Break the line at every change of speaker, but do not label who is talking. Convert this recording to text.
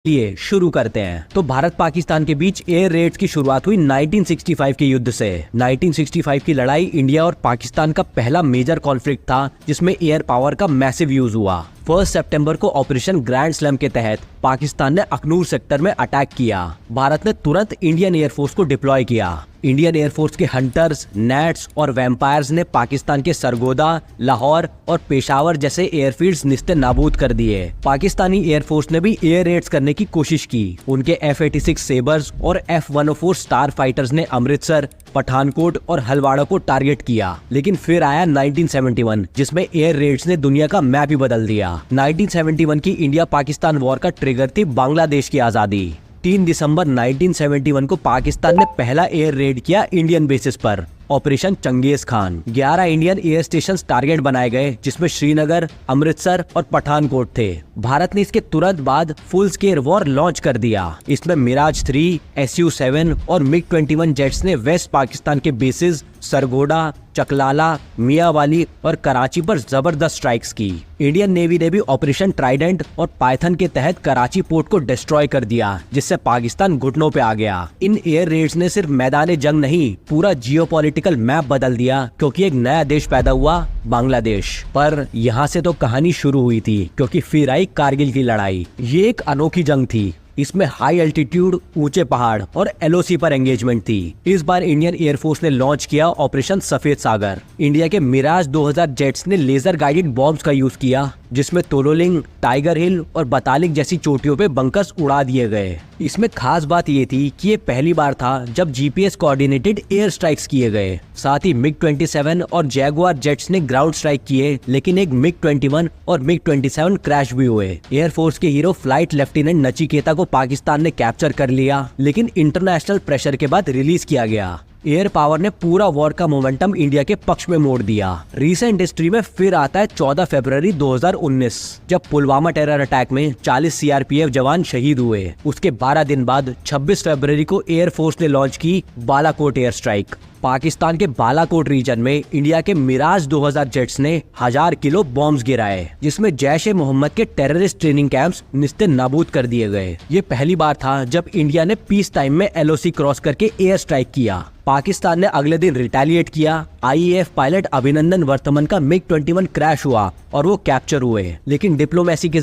लिए शुरू करते हैं। तो भारत पाकिस्तान के बीच एयर रेड्स की शुरुआत हुई 1965 के युद्ध से। 1965 की लड़ाई इंडिया और पाकिस्तान का पहला मेजर कॉन्फ्लिक्ट था जिसमें एयर पावर का मैसिव यूज हुआ। 1 सितंबर को ऑपरेशन ग्रैंड स्लैम के तहत पाकिस्तान ने अखनूर सेक्टर में अटैक किया। भारत ने तुरंत इंडियन एयरफोर्स को डिप्लॉय किया। इंडियन एयरफोर्स के हंटर्स, नेट्स और वैम्पायर्स ने पाकिस्तान के सरगोदा, लाहौर और पेशावर जैसे एयरफील्ड्स निस्ते नाबूद कर दिए। पाकिस्तानी एयरफोर्स ने भी एयर रेड्स करने की कोशिश की। उनके F-86 सेबर्स और F-104 स्टार फाइटर्स ने अमृतसर, पठानकोट और हलवाड़ा को टारगेट किया। लेकिन फिर आया 1971 जिसमें एयर रेड्स ने दुनिया का मैप ही बदल दिया। 1971 की इंडिया पाकिस्तान वॉर का ट्रिगर थी बांग्लादेश की आजादी। 3 दिसंबर 1971 को पाकिस्तान ने पहला एयर रेड किया इंडियन बेसिस पर, operation Chengiz Khan. 11 Indian air station target बनाए गए जिसमें श्रीनगर, अमृतसर और पठानकोट थे। भारत ने इसके तुरंत बाद फुल स्केल वॉर लॉन्च कर दिया। इसमें मिराज 3, Su-7 और MiG-21 जेट्स ने वेस्ट पाकिस्तान के बेसिस सरगोडा, चकलाला, मियावाली और कराची पर जबरदस्त स्ट्राइक्स की। इंडियन नेवी ने भी ऑपरेशन ट्राइडेंट और पाइथन के तहत कराची पोर्ट को डिस्ट्रॉय कर दिया, जिससे पाकिस्तान घुटनों पे आ गया। इन एयर रेड्स ने सिर्फ मैदान जंग नहीं, पूरा जियोपॉलिटिकल मैप बदल दिया, क्योंकि एक नया देश पैदा हुआ, बांग्लादेश। पर यहाँ से तो कहानी शुरू हुई थी, क्योंकि फिर आई कारगिल की लड़ाई। ये एक अनोखी जंग थी। इसमें हाई एल्टीट्यूड, ऊंचे पहाड़ और LOC पर एंगेजमेंट थी। इस बार इंडियन एयरफोर्स ने लॉन्च किया ऑपरेशन सफेद सागर। इंडिया के मिराज 2000 जेट्स ने लेजर गाइडेड बॉम्ब्स का यूज किया, जिसमें तोलोलिंग, टाइगर हिल और बतालिक जैसी चोटियों पे बंकर्स उड़ा दिए गए। इसमें खास बात ये थी कि ये पहली बार था जब GPS कोऑर्डिनेटेड एयर स्ट्राइक्स किए गए। साथ ही MiG-27 और जैगुआर जेट्स ने ग्राउंड स्ट्राइक किए, लेकिन एक MiG-21 और MiG-27 क्रैश भी हुए। एयरफोर्स के हीरो फ्लाइट लेफ्टिनेंट नचिकेता को पाकिस्तान ने कैप्चर कर लिया, लेकिन इंटरनेशनल प्रेशर के बाद रिलीज किया गया। एयर पावर ने पूरा वॉर का मोमेंटम इंडिया के पक्ष में मोड़ दिया। रिसेंट हिस्ट्री में फिर आता है 14 फरवरी 2019, जब पुलवामा टेरर अटैक में 40 CRPF जवान शहीद हुए। उसके 12 दिन बाद 26 फरवरी को एयरफोर्स ने लॉन्च की बालाकोट एयर स्ट्राइक। पाकिस्तान के बालाकोट रीजन में इंडिया के मिराज 2000 जेट्स ने 1000 किलो बॉम्ब्स गिराए, जिसमें जैश-ए-मोहम्मद के टेररिस्ट ट्रेनिंग कैंप्स निस्ते नाबूद कर दिए गए। ये पहली बार था जब इंडिया ने पीस टाइम में LOC क्रॉस करके एयर स्ट्राइक किया। पाकिस्तान ने अगले दिन रिटेलिएट किया। IAF पायलट अभिनंदन वर्तमान का MiG-21 क्रैश हुआ और वो कैप्चर हुए, लेकिन डिप्लोमेसी के